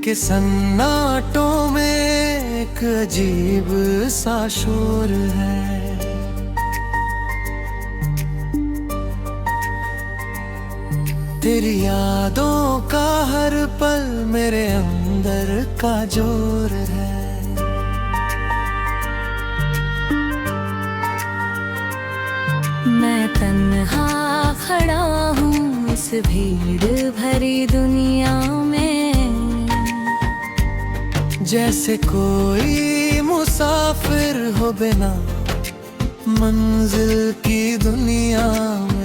के सन्नाटों में एक अजीब सा शोर है। तेरी यादों का हर पल मेरे अंदर का जोर है। मैं तन्हा खड़ा हूँ इस भीड़ भरी दुनिया में, जैसे कोई मुसाफिर हो बिना मंजिल की दुनिया में।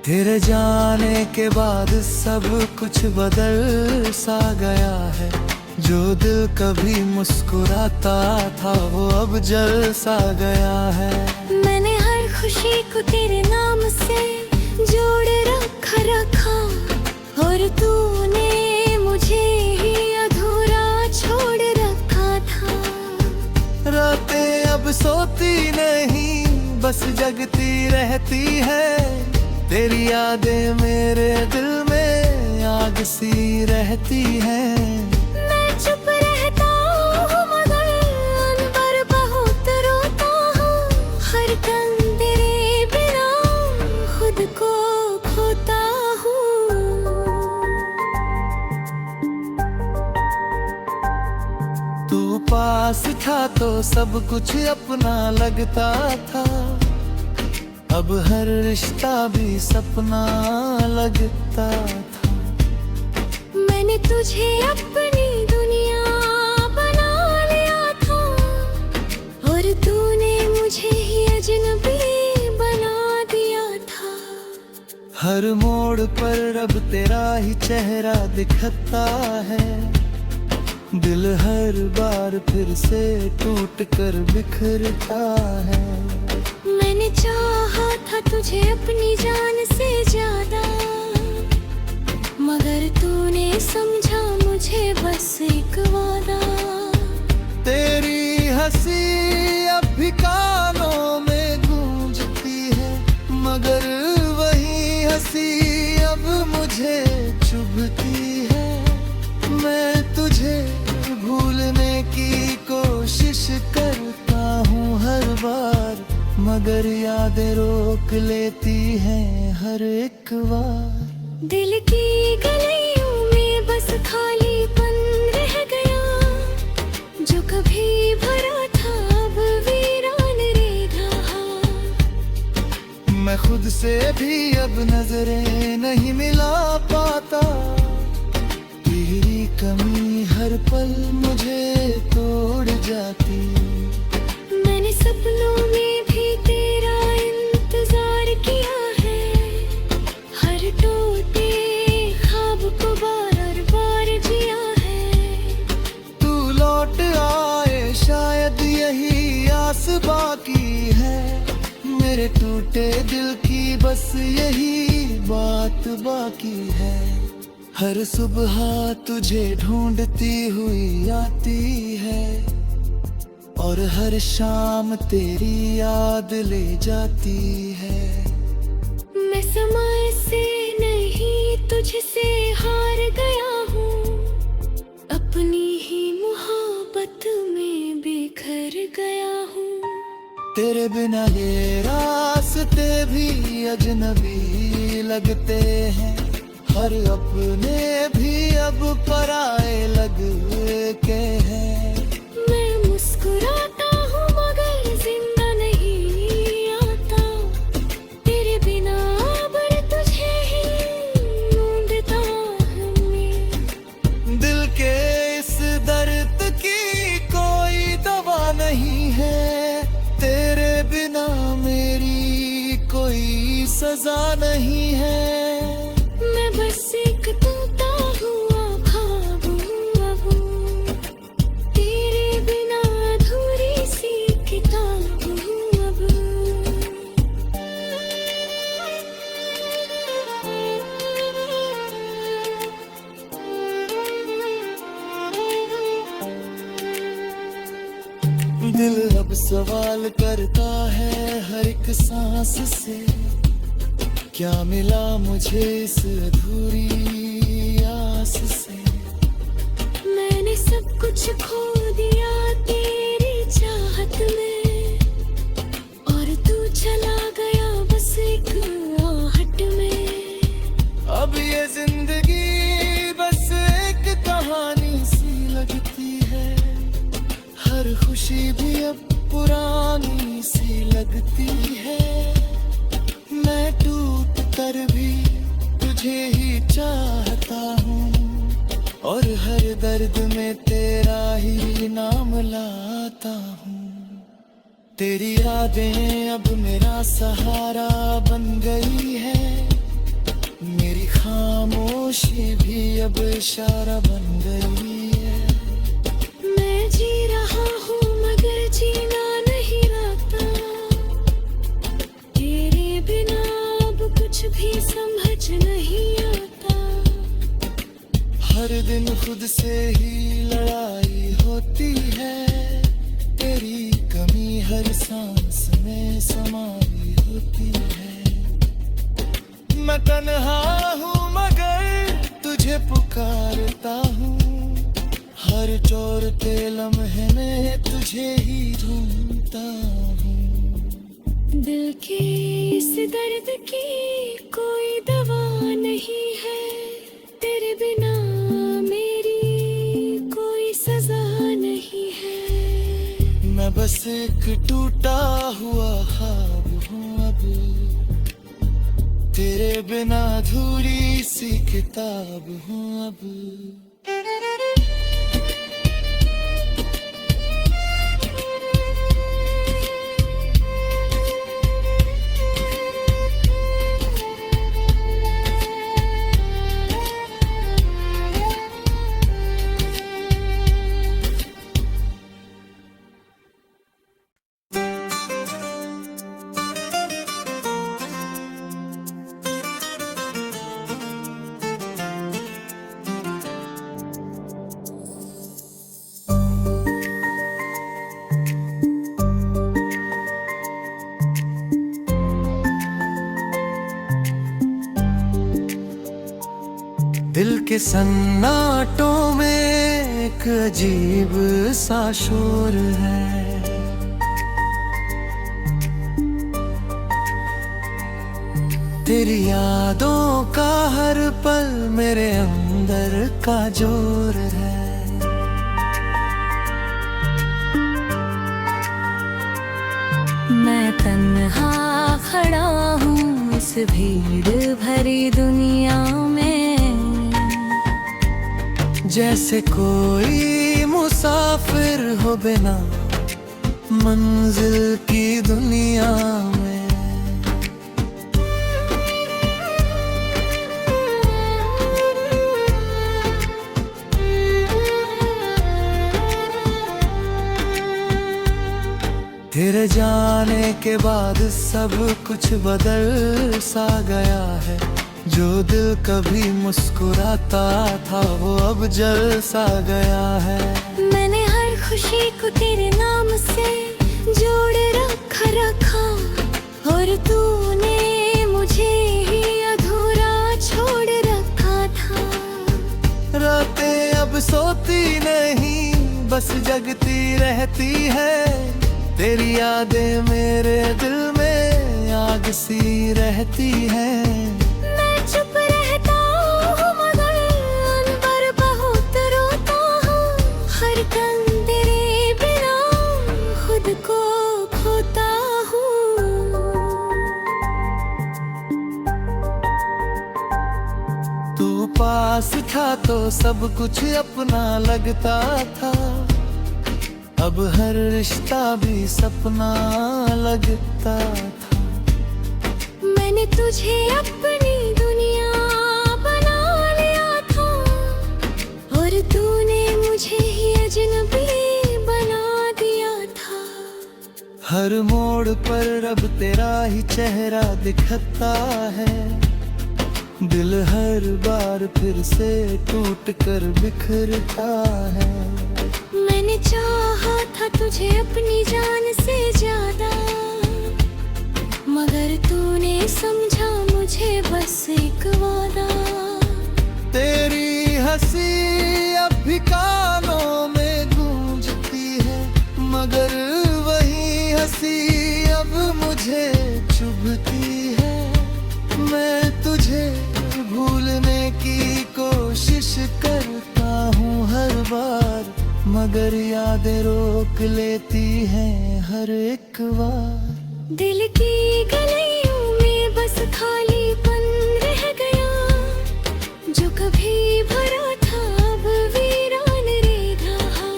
तेरे जाने के बाद सब कुछ बदल सा गया है। जो दिल कभी मुस्कुराता था वो अब जल सा गया है। मैंने हर खुशी को तेरे नाम से जोड़ रखा और तूने मुझे ही अधूरा छोड़ रखा था। रातें अब सोती नहीं बस जगती रहती है। तेरी यादें मेरे दिल में आग सी रहती हैं। मैं चुप रहता हूँ मगर अंदर बहुत रोता हूँ। हर दम तेरे बिना खुद को खोता हूँ। तू पास था तो सब कुछ अपना लगता था। अब हर रिश्ता भी सपना लगता था। मैंने तुझे अपनी दुनिया बना लिया था और तूने मुझे ही अजनबी बना दिया था। हर मोड़ पर अब तेरा ही चेहरा दिखता है। दिल हर बार फिर से टूट कर बिखरता है। मैंने चाहा था तुझे अपनी जान से ज्यादा, मगर तूने समझा मुझे बस एक वादा। तेरी हंसी अब भी कानों में गूंजती है, मगर वही हंसी अब मुझे चुभती है। मैं तुझे भूलने की कोशिश करता हूँ हर बार, मगर यादें रोक लेती हैं हर एक बार। दिल की गलियों में बस खालीपन रह गया, जो कभी भरा था अब वीरान रहा। मैं खुद से भी अब नजरें नहीं मिला पाता। तेरी कमी हर पल मुझे तोड़ जाती। मैंने सपनों में भी तेरा इंतजार किया है, हर टूटे ख्वाब को बार बार जिया है। तू लौट आए शायद यही आस बाकी है। मेरे टूटे दिल की बस यही बात बाकी है। हर सुबह तुझे ढूंढती हुई आती है और हर शाम तेरी याद ले जाती है। मैं समय से नहीं तुझसे हार गया हूँ, अपनी ही मोहब्बत में बिखर गया हूँ। तेरे बिना ये रास्ते भी अजनबी लगते हैं। हर अपने भी अब पराए लग के हैं। मैं मुस्कुराता हूँ मगर जिंदा नहीं आता। तेरे बिना अब तुझे ही ढूंढता हूँ मैं। दिल के इस दर्द की कोई दवा नहीं है। तेरे बिना मेरी कोई सजा नहीं है। मैं बस एक तोता हुआ ख्वाब हूँ अब, तेरे बिना अधूरी सी किताब हूँ अब। अब सवाल करता है हर एक सांस से, क्या मिला मुझे इस अधूरी आस से। मैंने सब कुछ खो दिया तेरी चाहत में, और तू चला गया बस एक आहट में। अब ये जिंदगी बस एक कहानी सी लगती है, हर खुशी भी अब पुरानी सी लगती है। मैं टूट कर भी तुझे ही चाहता हूँ, और हर दर्द में तेरा ही नाम लाता हूँ। तेरी यादें अब मेरा सहारा बन गई है, मेरी खामोशी भी अब इशारा बन गई है। मैं जी रहा हूँ मगर जीना नहीं आता, तेरे बिना अब कुछ भी समझ नहीं आता। हर दिन खुद से ही लड़ाई होती है, तेरी कमी हर सांस में समाई होती है। मैं तन्हा हूँ मगर तुझे पुकारता हूँ, हर चोरते लम्हे में तुझे ही ढूंढता हूँ। दिल के इस दर्द की कोई दवा नहीं है, तेरे बिना मेरी कोई सजा नहीं है। मैं बस एक टूटा हुआ ख्वाब हूँ अब, तेरे बिना अधूरी सी किताब हूँ अब। दिल के सन्नाटों में एक अजीब सा शोर है, तेरी यादों का हर पल मेरे अंदर का जोर है। मैं तन्हा खड़ा हूँ इस भीड़ भरी दुनिया में, जैसे कोई मुसाफिर हो बिना मंजिल की दुनिया में। तेरे जाने के बाद सब कुछ बदल सा गया है, जो दिल कभी मुस्कुराता था वो अब जल सा गया है। मैंने हर खुशी को तेरे नाम से जोड़ रखा, और तूने मुझे ही अधूरा छोड़ रखा था। रातें अब सोती नहीं बस जगती रहती है, तेरी यादें मेरे दिल में आग सी रहती है। चुप रहता हूँ मगर उन पर बहुत रोता हूँ, हर दम तेरे बिना खुद को खोता हूँ। तू पास था तो सब कुछ अपना लगता था, अब हर रिश्ता भी सपना लगता था। मैंने तुझे अपनी दुनिया बना लिया था, और तूने मुझे ही अजनबी बना दिया था। हर मोड़ पर अब तेरा ही चेहरा दिखता है, दिल हर बार फिर से टूट कर बिखरता है। मैंने चाहा था तुझे अपनी जान से ज्यादा, मगर तूने समझा मुझे बस एक वादा। तेरी हंसी अब भी कानों में गूंजती है, मगर वही हंसी अब मुझे चुभती है। मैं तुझे भूलने की कोशिश करता हूँ हर बार, मगर यादें रोक लेती हैं हर एक बार। दिल की गलियों में बस खालीपन रह गया, जो कभी भरा था अब वीरान रे रहा।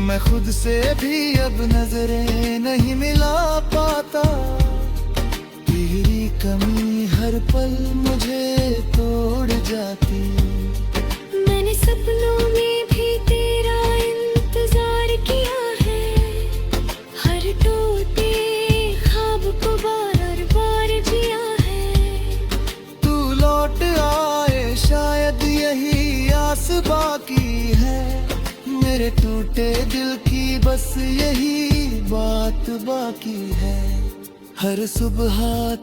मैं खुद से भी अब नजरें नहीं मिला पाता, तेरी कमी हर पल मुझे तोड़ जाती। मैंने सपनों में भी तेरा इंतजार किया है, हर टूटे ख्वाब को बार बार जिया है। तू लौट आए शायद यही आस बाकी है, मेरे टूटे दिल की बस यही बात बाकी है। हर सुबह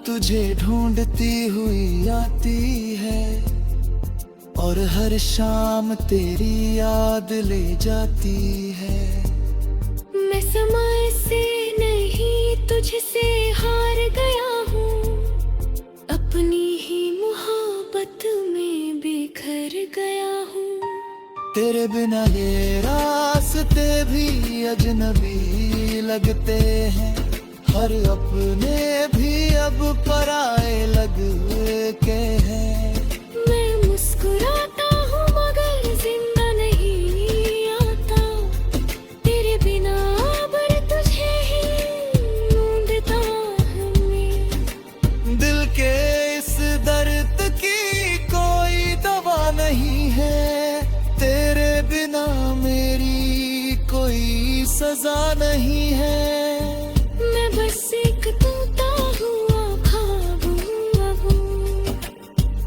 तुझे ढूंढती हुई आती है, और हर शाम तेरी याद ले जाती है। मैं समय से नहीं तुझसे हार गया हूँ, अपनी ही मोहब्बत में बिखर गया हूँ। तेरे बिना ये रास्ते भी अजनबी लगते हैं, हर अपने भी अब पराए लगते हैं। मैं मुस्कुराता हूँ मगर जिंदा नहीं आता, तेरे बिना अब तुझे ही ढूंढता हूँ मैं। दिल के इस दर्द की कोई दवा नहीं है, तेरे बिना मेरी कोई सजा नहीं है। मैं बस एक तोता हुआ ख्वाब हूँ अब,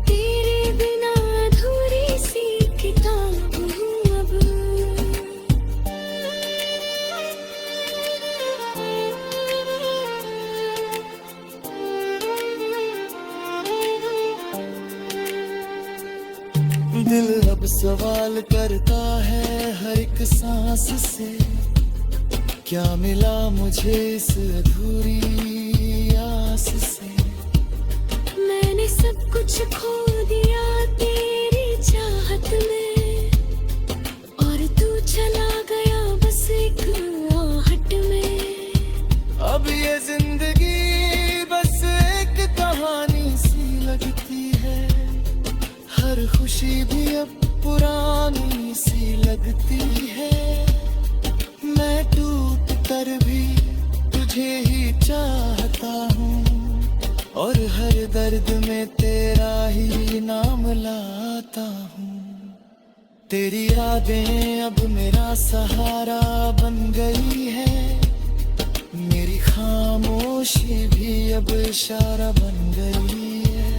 तेरे बिना अधूरी सी किताब हूँ अब। दिल अब सवाल करता है हर एक सांस से, क्या मिला मुझे इस अधूरी आस से। मैंने सब कुछ खो दिया तेरी चाहत में, और तू चला गया बस एक आहट में। अब ये जिंदगी बस एक कहानी सी लगती है, हर खुशी भी अब पुरानी सी लगती है। मैं टूट कर भी तुझे ही चाहता हूँ, और हर दर्द में तेरा ही नाम लाता हूँ। तेरी यादें अब मेरा सहारा बन गई है, मेरी खामोशी भी अब इशारा बन गई है।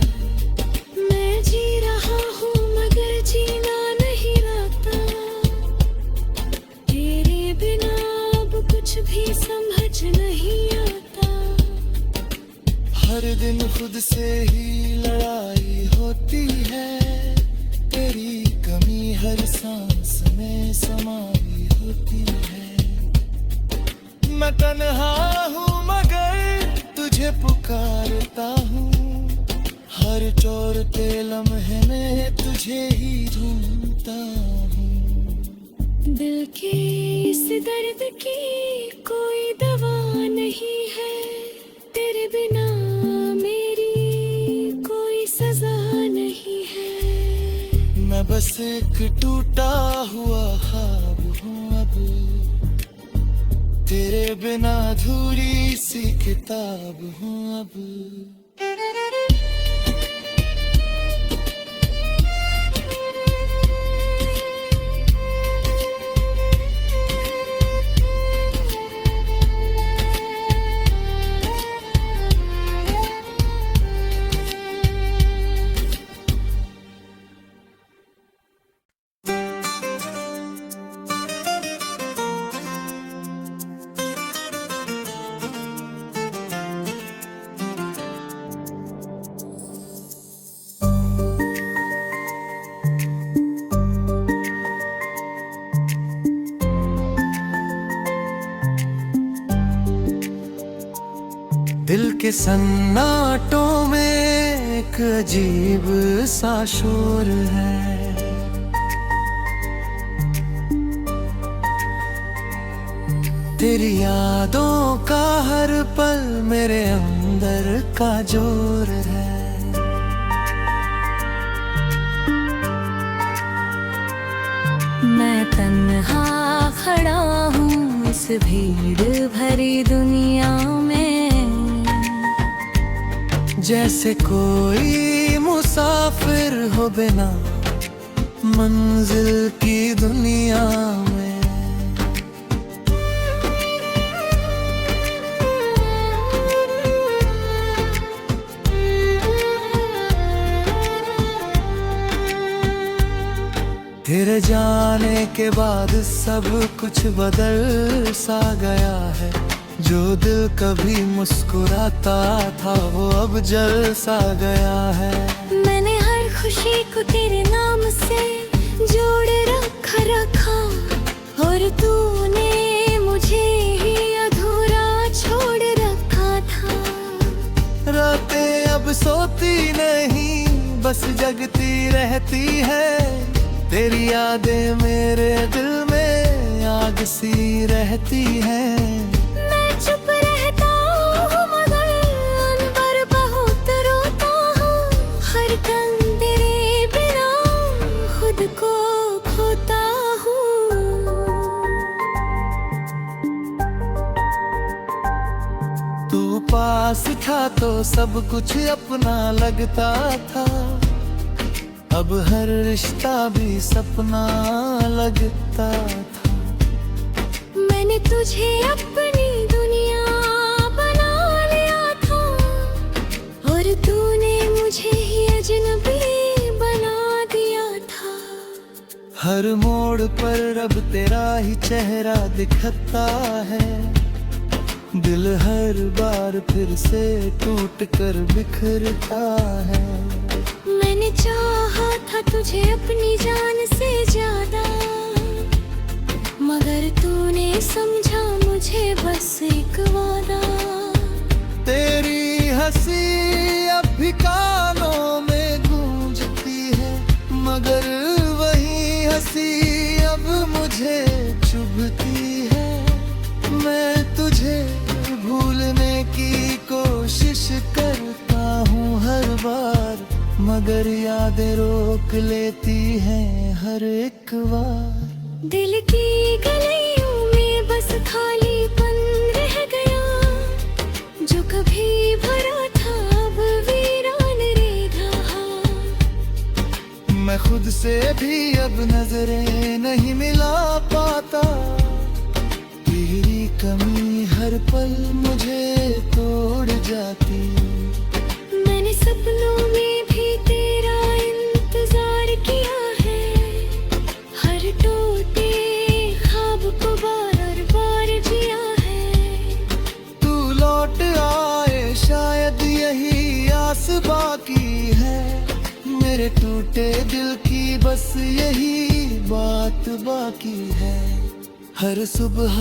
मैं जी रहा हूँ मगर जीना नहीं आता, तेरे बिना अब कुछ भी समझ नहीं आता। हर दिन खुद से ही लड़ाई होती है, तेरी कमी हर सांस में समाई होती है। मैं तन्हा हूँ मगर तुझे पुकारता हूँ, हर चोरते लम्हे में तुझे ही ढूंढता हूँ। दिल के इस दर्द की कोई दवा नहीं है, तेरे बिना मेरी कोई सजा नहीं है। मैं बस एक टूटा हुआ ख्वाब हूँ अब, तेरे बिना अधूरी सी किताब हूँ अब। के सन्नाटों में एक अजीब सा शोर है। तेरी यादों का हर पल मेरे अंदर का जोर है। मैं तन्हा खड़ा हूँ इस भीड़ भरी दुनिया में, जैसे कोई मुसाफिर हो बिना मंजिल की दुनिया में। तेरे जाने के बाद सब कुछ बदल सा गया है। जो दिल कभी मुस्कुराता था वो अब जल सा गया है। मैंने हर खुशी को तेरे नाम से जोड़ रखा और तूने मुझे ही अधूरा छोड़ रखा था। रातें अब सोती नहीं बस जगती रहती है। तेरी यादें मेरे दिल में आग सी रहती है। मैं चुप रहता हूँ मगर अंदर बहुत रोता हूँ। हर दम तेरे बिना खुद को खोता हूँ। तू पास था तो सब कुछ अपना लगता था। अब हर रिश्ता भी सपना लगता था। मैंने तुझे अपनी दुनिया बना लिया था और तूने मुझे ही अजनबी बना दिया था। हर मोड़ पर अब तेरा ही चेहरा दिखता है। दिल हर बार फिर से टूट कर बिखरता है। मैंने चाहा था तुझे अपनी जान से ज्यादा, मगर तूने समझा मुझे बस एक वादा। तेरी हंसी अब भी कानों में गूंजती है, मगर वही हंसी अब मुझे चुभती है। मैं तुझे भूलने की कोशिश करता हूँ हर बार, मगर यादें रोक लेती हैं हर एक बार। दिल की गलियों में बस खालीपन रह गया। जो कभी भरा था अब वीरान रे रहा। मैं खुद से भी अब नजरें नहीं मिला पाता। तेरी कमी हर पल मुझे तोड़ जाती। मैंने सपनों में भी तेरा इंतजार किया है। हर टूटे ख्वाब को बार बार जिया है। तू लौट आए शायद यही आस बाकी है। मेरे टूटे दिल की बस यही बात बाकी है। हर सुबह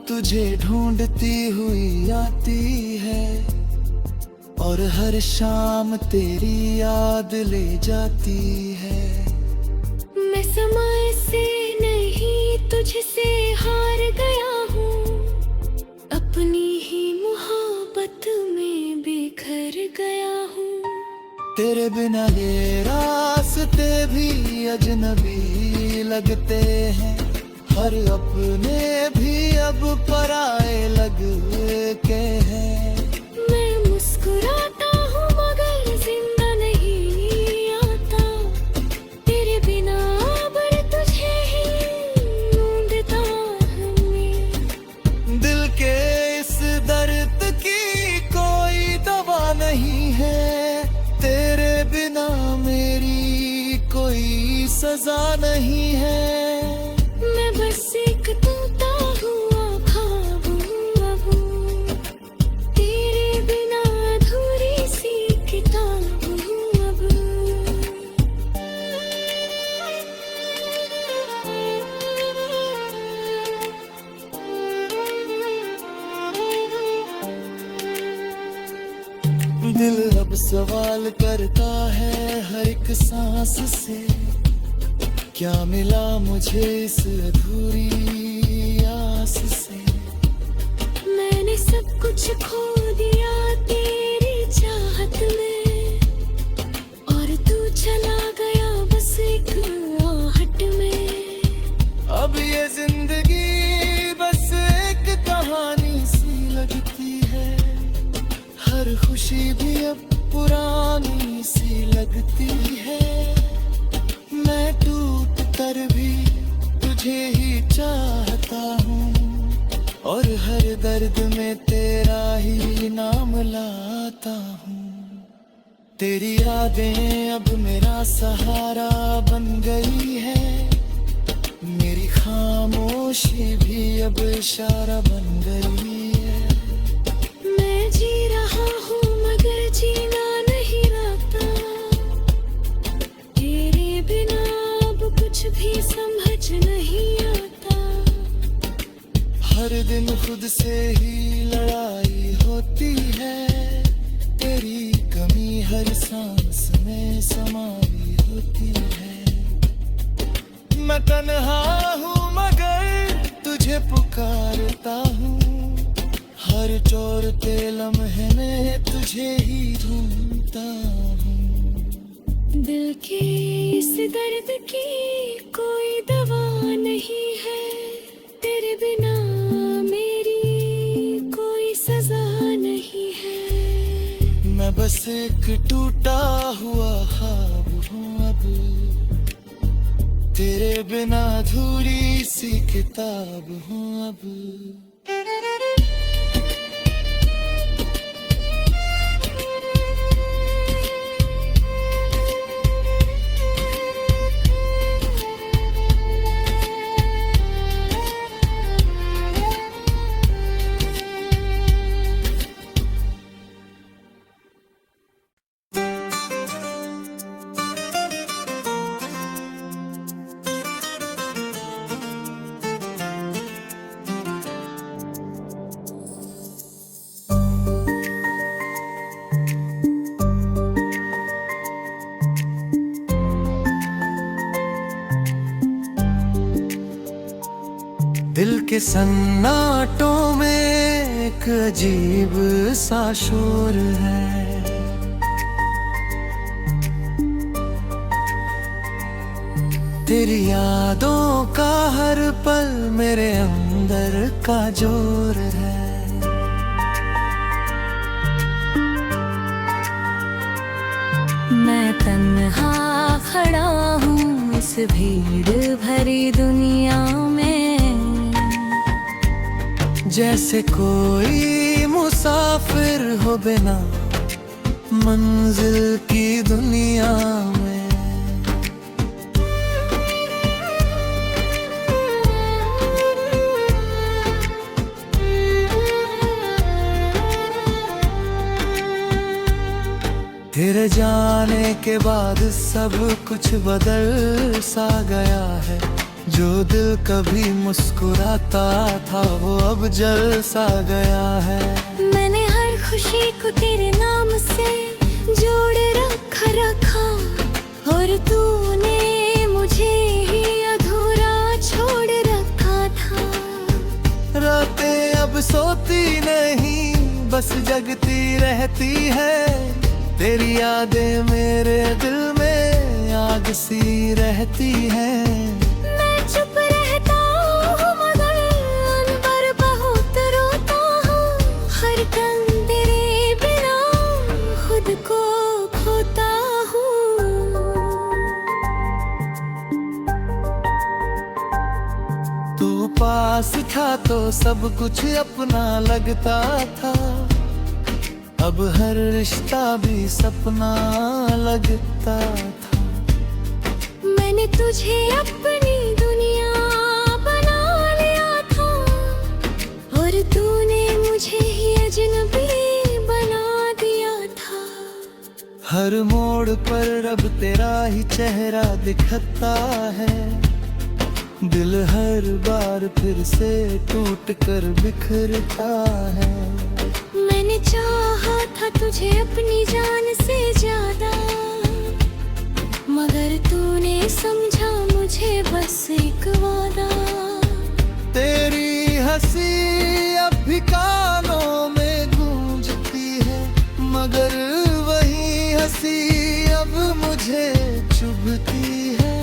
तुझे ढूंढती हुई आती है और हर शाम तेरी याद ले जाती है। मैं समय से नहीं तुझसे हार गया हूँ। अपनी ही मोहब्बत में बिखर गया हूँ। तेरे बिना ये रास्ते भी अजनबी लगते हैं। हर अपने भी अब पराए लगते हैं। मैं मुस्कुराता हूँ मगर जिंदा नहीं आता। तेरे बिना अब तुझे ही ढूंढता हूँ मैं। दिल के इस दर्द की कोई दवा नहीं है। तेरे बिना मेरी कोई सजा नहीं है। मैं बस एक तोता हुआ ख्वाब हूँ अब। तेरे बिना अधूरी सी किताब हूँ अब। सवाल करता है हर एक सांस से, क्या मिला मुझे इस अधूरी आस से। मैंने सब कुछ खो दिया तेरी चाहत में, और तू चला गया बस एक आहट में। अब ये जिंदगी बस एक कहानी सी लगती है, हर खुशी भी अब पुरानी सी लगती है। मैं टूट कर भी तुझे ही चाहता हूँ, और हर दर्द में तेरा ही नाम लाता हूँ। तेरी यादें अब मेरा सहारा बन गई है, मेरी खामोशी भी अब इशारा बन गई है। मैं जी रहा हूँ मगर जीना नहीं आता, तेरे बिना अब कुछ भी समझ नहीं आता। हर दिन खुद से ही लड़ाई होती है, तेरी कमी हर सांस में समाई होती है। मैं तन्हा हूँ मगर तुझे पुकारता हूँ, हर चोर के लम्हे में तुझे ही ढूंढता हूँ। दिल के इस दर्द की कोई दवा नहीं है, तेरे बिना मेरी कोई सजा नहीं है। मैं बस एक टूटा हुआ ख्वाब हूँ अब, तेरे बिना अधूरी सी किताब हूँ अब। दिल के सन्नाटों में एक अजीब सा शोर है, तेरी यादों का हर पल मेरे अंदर का जोर है। मैं तन्हा खड़ा हूँ इस भीड़ भरी दुनिया में, जैसे कोई मुसाफिर हो बिना मंजिल की दुनिया में। तेरे जाने के बाद सब कुछ बदल सा गया है, जो दिल कभी मुस्कुराता था वो अब जल सा गया है। मैंने हर खुशी को तेरे नाम से जोड़ रखा, और तूने मुझे ही अधूरा छोड़ रखा था। रातें अब सोती नहीं बस जगती रहती है, तेरी यादें मेरे दिल में आग सी रहती है। मैं चुप रहता हूँ मगर अंदर बहुत रोता हूँ, हर दम तेरे बिना खुद को खोता हूँ। तू पास था तो सब कुछ अपना लगता था, अब हर रिश्ता भी सपना लगता था। मैंने तुझे अपनी दुनिया बना लिया था, और तूने मुझे ही अजनबी बना दिया था। हर मोड़ पर अब तेरा ही चेहरा दिखता है, दिल हर बार फिर से टूट कर बिखरता है। मैंने मैंने चाहा था तुझे अपनी जान से ज्यादा, मगर तूने समझा मुझे बस एक वादा। तेरी हंसी अब भी कानों में गूंजती है, मगर वही हंसी अब मुझे चुभती है।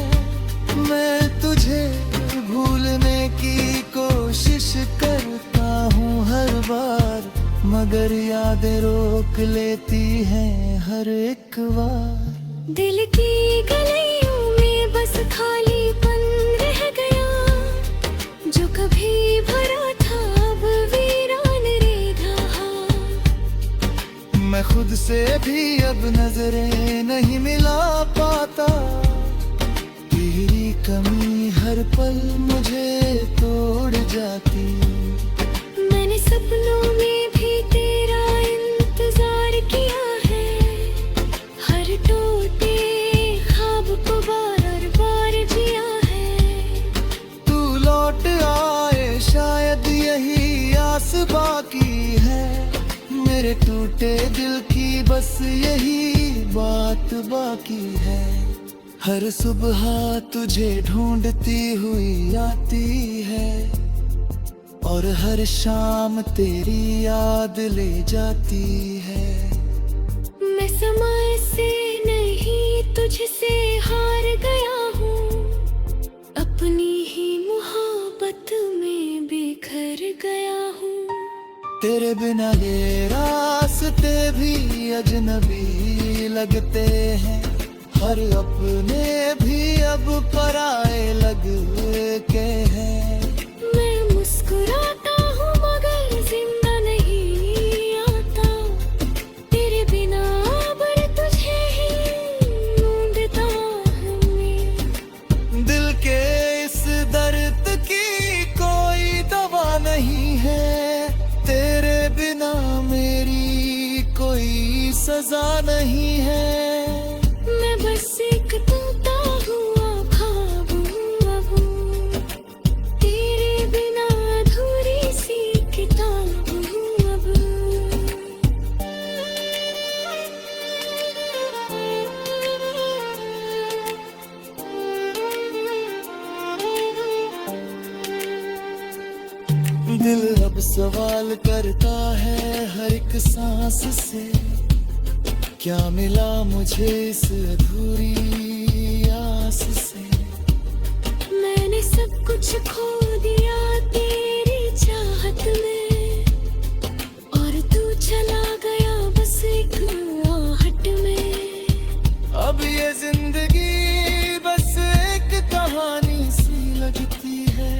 मैं तुझे भूलने की कोशिश करता हूँ हर बार, मगर यादें रोक लेती हैं हर एक बार। दिल की गलियों में बस खालीपन रह गया, जो कभी भरा था अब वीरान रे रहा। मैं खुद से भी अब नजरें नहीं मिला पाता, तेरी कमी हर पल मुझे तोड़ जाती। मैंने सपनों में भी तेरा इंतजार किया है, हर टूटे ख्वाब को बार बार जिया है। तू लौट आए शायद यही आस बाकी है, मेरे टूटे दिल की बस यही बात बाकी है। हर सुबह तुझे ढूंढती हुई आती है, और हर शाम तेरी याद ले जाती है। मैं समय से नहीं तुझसे हार गया हूँ, अपनी ही मोहब्बत में बिखर गया हूँ। तेरे बिना ये रास्ते भी अजनबी लगते हैं, हर अपने भी अब पराए लगके हैं। मैं मुस्कुराता हूँ मगर जिंदा नहीं आता, तेरे बिना अब तुझे ही ढूंढता हूँ मैं। दिल के इस दर्द की कोई दवा नहीं है, तेरे बिना मेरी कोई सजा नहीं है। मैं बस एक टूटा हुआ ख्वाब हूँ अब, तेरे बिना अधूरी सी किताब हूँ अब। दिल अब सवाल करता है हर एक सांस से, क्या मिला मुझे इस अधूरी आस से। मैंने सब कुछ खो दिया तेरी चाहत में, और तू चला गया बस एक आहट में। अब ये जिंदगी बस एक कहानी सी लगती है,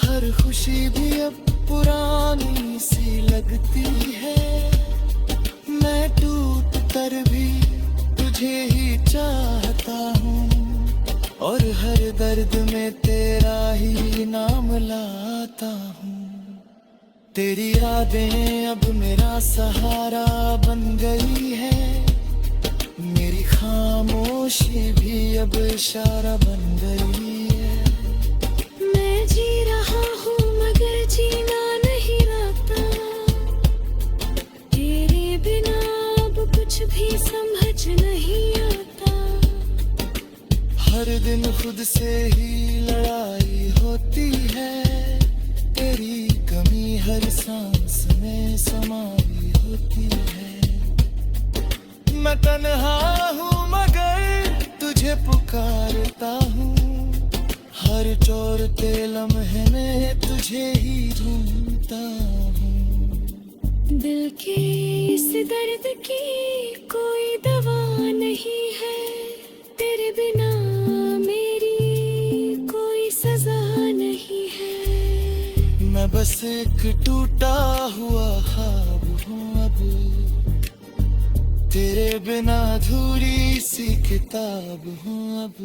हर खुशी भी अब पुरानी सी लगती है। मैं टूट कर भी तुझे ही चाहता हूँ, और हर दर्द में तेरा ही नाम लाता हूँ। तेरी यादें अब मेरा सहारा बन गई है, मेरी खामोशी भी अब इशारा बन गई है। मैं जी रहा हूँ मगर जीना नहीं आता, तेरे बिना अब कुछ भी समझ नहीं आता। हर दिन खुद से ही लड़ाई होती है, तेरी कमी हर सांस में समाई होती है। मैं तन्हा हूँ मगर तुझे पुकारता हूँ, हर चोरते लम्हे में तुझे ही ढूंढता हूँ। दिल के इस दर्द की कोई दवा नहीं है, तेरे बिना मेरी कोई सजा नहीं है। मैं बस एक टूटा हुआ ख्वाब हूँ अब, तेरे बिना अधूरी सी किताब हूँ अब।